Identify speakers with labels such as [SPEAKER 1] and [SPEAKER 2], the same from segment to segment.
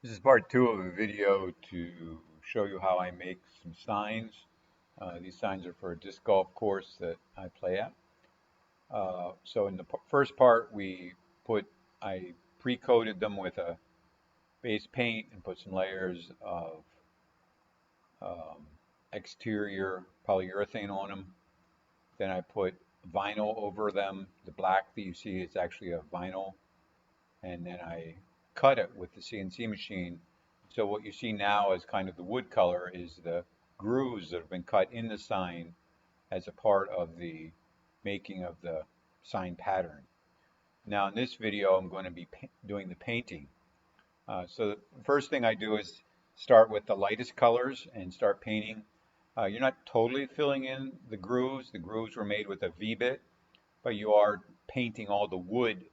[SPEAKER 1] This is part two of a video to show you how I make some signs. These signs are for a disc golf course that I play at. So in the first part, I pre-coated them with a base paint and put some layers of um, exterior polyurethane on them. Then I put vinyl over them. The black that you see is actually a vinyl, and then I cut it with the CNC machine. So what you see now as kind of the wood color is the grooves that have been cut in the sign as a part of the making of the sign pattern. Now in this video, I'm going to be doing the painting. So the first thing I do is start with the lightest colors and start painting. You're not totally filling in the grooves. The grooves were made with a V-bit, but you are painting all the wood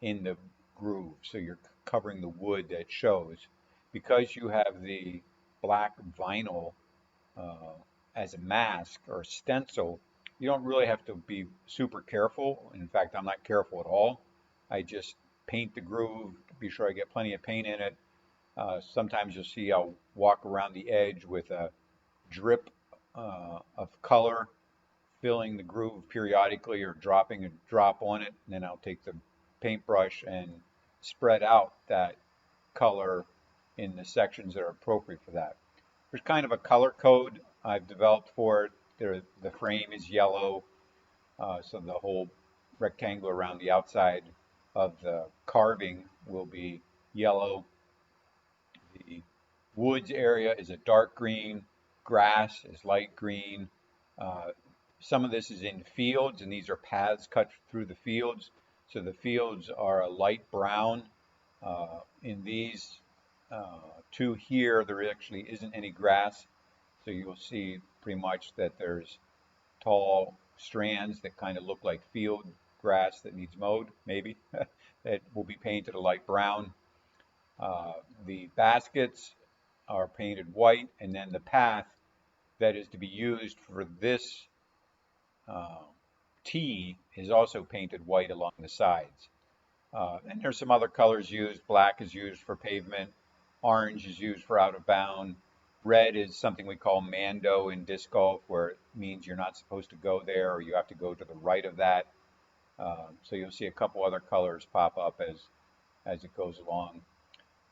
[SPEAKER 1] in the groove. So you're covering the wood that shows. Because you have the black vinyl uh, as a mask or stencil, you don't really have to be super careful. In fact, I'm not careful at all. I just paint the groove, be sure I get plenty of paint in it. Sometimes you'll see I'll walk around the edge with a drip of color, filling the groove periodically or dropping a drop on it. And then I'll take the paintbrush and spread out that color in the sections that are appropriate for that. There's kind of a color code I've developed for it. The frame is yellow, so the whole rectangle around the outside of the carving will be yellow. The woods area is a dark green, grass is light green. Uh, some of this is in fields, and these are paths cut through the fields. So the fields are a light brown. In these two here, there actually isn't any grass. So you'll see pretty much that there's tall strands that kind of look like field grass that needs mowed, maybe, that will be painted a light brown. Uh, the baskets are painted white, and then the path that is to be used for this uh, tee is also painted white along the sides. And there's some other colors used. Black is used for pavement. Orange is used for out of bound. Red is something we call mando in disc golf, where it means you're not supposed to go there or you have to go to the right of that. So you'll see a couple other colors pop up as it goes along.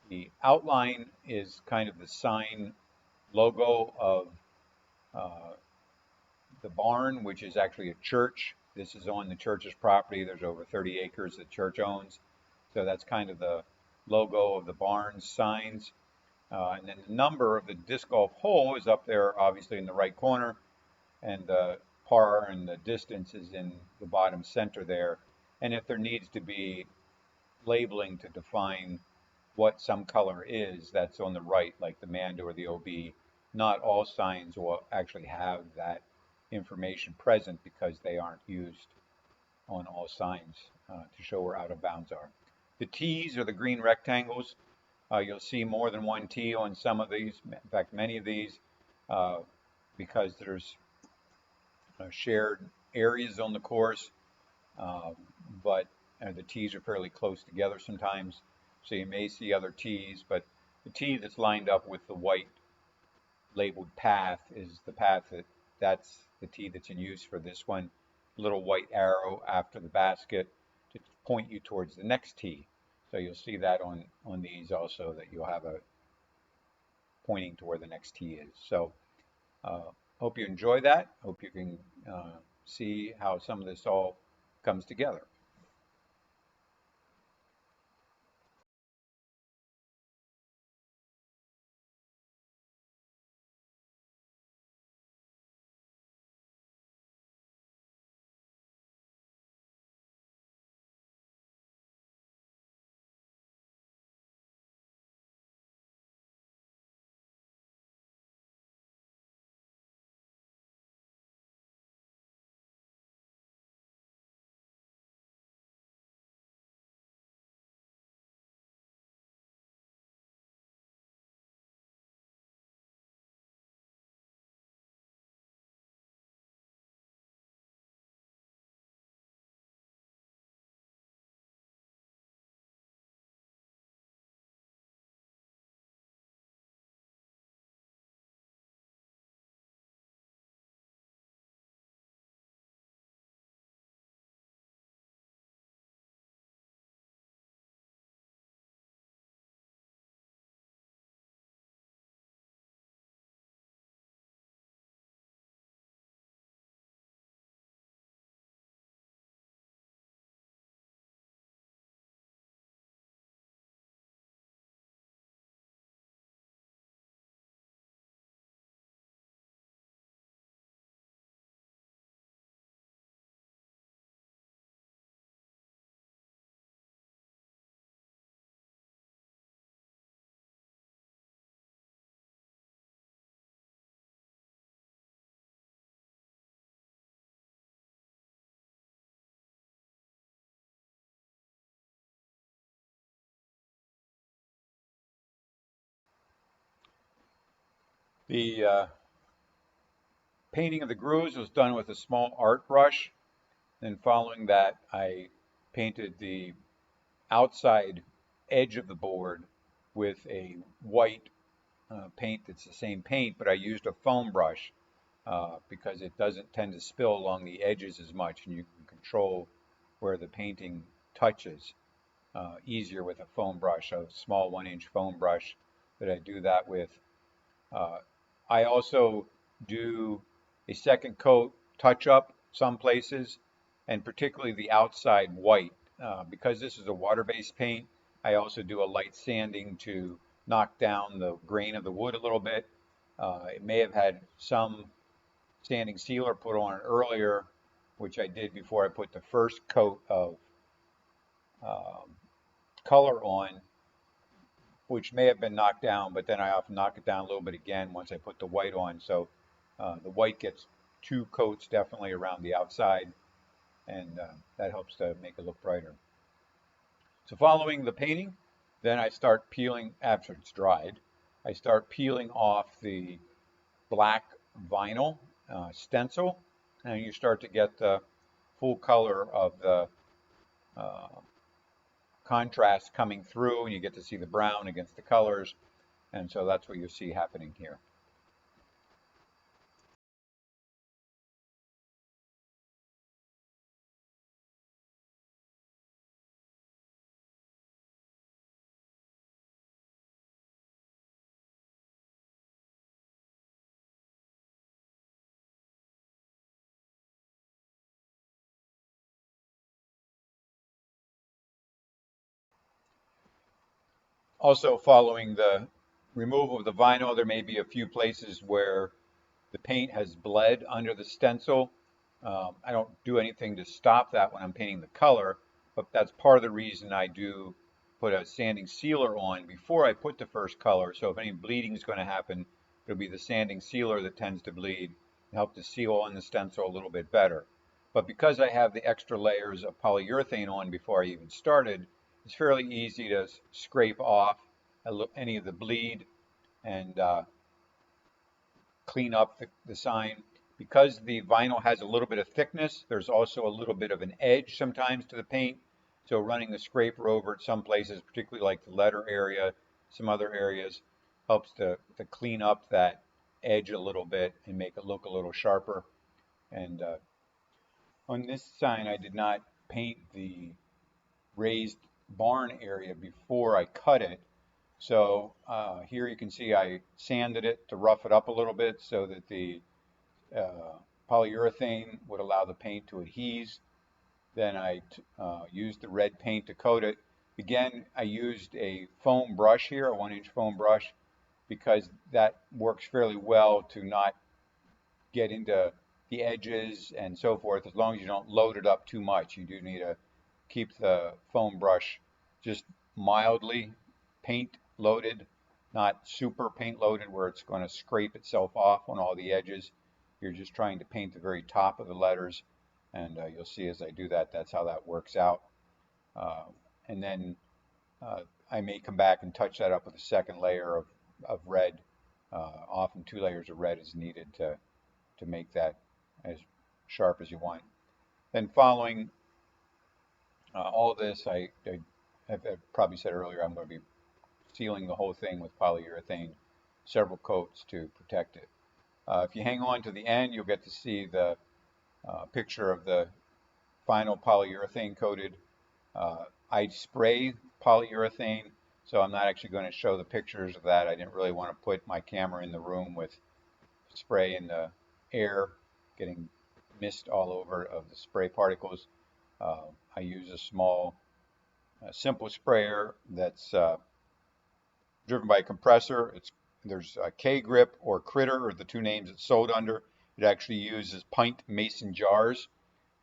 [SPEAKER 1] The outline is kind of the sign logo of uh, the barn, which is actually a church. This is on the church's property. There's over 30 acres the church owns. So that's kind of the logo of the barn's signs. And then the number of the disc golf hole is up there, obviously in the right corner, and the par and the distance is in the bottom center there. And if there needs to be labeling to define what some color is, that's on the right, like the Mando or the OB. Not all signs will actually have that information present because they aren't used on all signs to show where out of bounds are. The T's are the green rectangles. You'll see more than one T on some of these, in fact, many of these, uh, because there's shared areas on the course, uh, but the T's are fairly close together sometimes. So you may see other T's, but the T that's lined up with the white labeled path is the path that's the T that's in use for this one. Little white arrow after the basket to point you towards the next T. So you'll see that on these also, that you'll have a pointing to where the next T is. So hope you enjoy that. Hope you can see how some of this all comes together. The painting of the grooves was done with a small art brush. Then following that, I painted the outside edge of the board with a white paint that's the same paint, but I used a foam brush because it doesn't tend to spill along the edges as much, and you can control where the painting touches easier with a foam brush, a small 1-inch foam brush that I do that with. Uh, I also do a second coat touch up some places, and particularly the outside white. Because this is a water-based paint, I also do a light sanding to knock down the grain of the wood a little bit. It may have had some sanding sealer put on it earlier, which I did before I put the first coat of um, color on, which may have been knocked down, but then I often knock it down a little bit again once I put the white on. So the white gets 2 coats definitely around the outside, and that helps to make it look brighter. So following the painting, then I start peeling, after it's dried, I start peeling off the black vinyl stencil, and you start to get the full color of the uh, contrast coming through, and you get to see the brown against the colors, and so that's what you see happening here. Also, following the removal of the vinyl, there may be a few places where the paint has bled under the stencil. I don't do anything to stop that when I'm painting the color, but that's part of the reason I do put a sanding sealer on before I put the first color. So if any bleeding is going to happen, it'll be the sanding sealer that tends to bleed and help to seal on the stencil a little bit better. But because I have the extra layers of polyurethane on before I even started, it's fairly easy to scrape off any of the bleed and clean up the sign. Because the vinyl has a little bit of thickness, there's also a little bit of an edge sometimes to the paint. So running the scraper over it some places, particularly like the letter area, some other areas, helps to clean up that edge a little bit and make it look a little sharper. And on this sign, I did not paint the raised barn area before I cut it. So here you can see I sanded it to rough it up a little bit so that the polyurethane would allow the paint to adhese. Then I used the red paint to coat it. Again, I used a foam brush here, a 1-inch foam brush, because that works fairly well to not get into the edges and so forth, as long as you don't load it up too much. You do need to keep the foam brush just mildly paint loaded, not super paint loaded where it's going to scrape itself off on all the edges. You're just trying to paint the very top of the letters, and you'll see as I do that, that's how that works out. Uh, and then uh, I may come back and touch that up with a second layer of red. Often 2 layers of red is needed to make that as sharp as you want. Then following all this, I have probably said earlier, I'm going to be sealing the whole thing with polyurethane, several coats to protect it. If you hang on to the end, you'll get to see the picture of the final polyurethane coated. I spray polyurethane, so I'm not actually going to show the pictures of that. I didn't really want to put my camera in the room with spray in the air, getting mist all over of the spray particles. I use a small, simple sprayer that's driven by a compressor. There's a K-grip or Critter, or the two names it's sold under. It actually uses pint mason jars.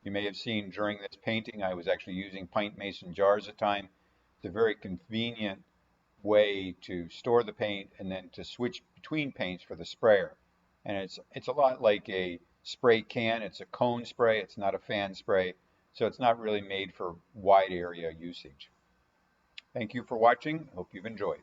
[SPEAKER 1] You may have seen during this painting, I was actually using pint mason jars at the time. It's a very convenient way to store the paint and then to switch between paints for the sprayer. And it's a lot like a spray can. It's a cone spray. It's not a fan spray. So it's not really made for wide area usage. Thank you for watching. Hope you've enjoyed.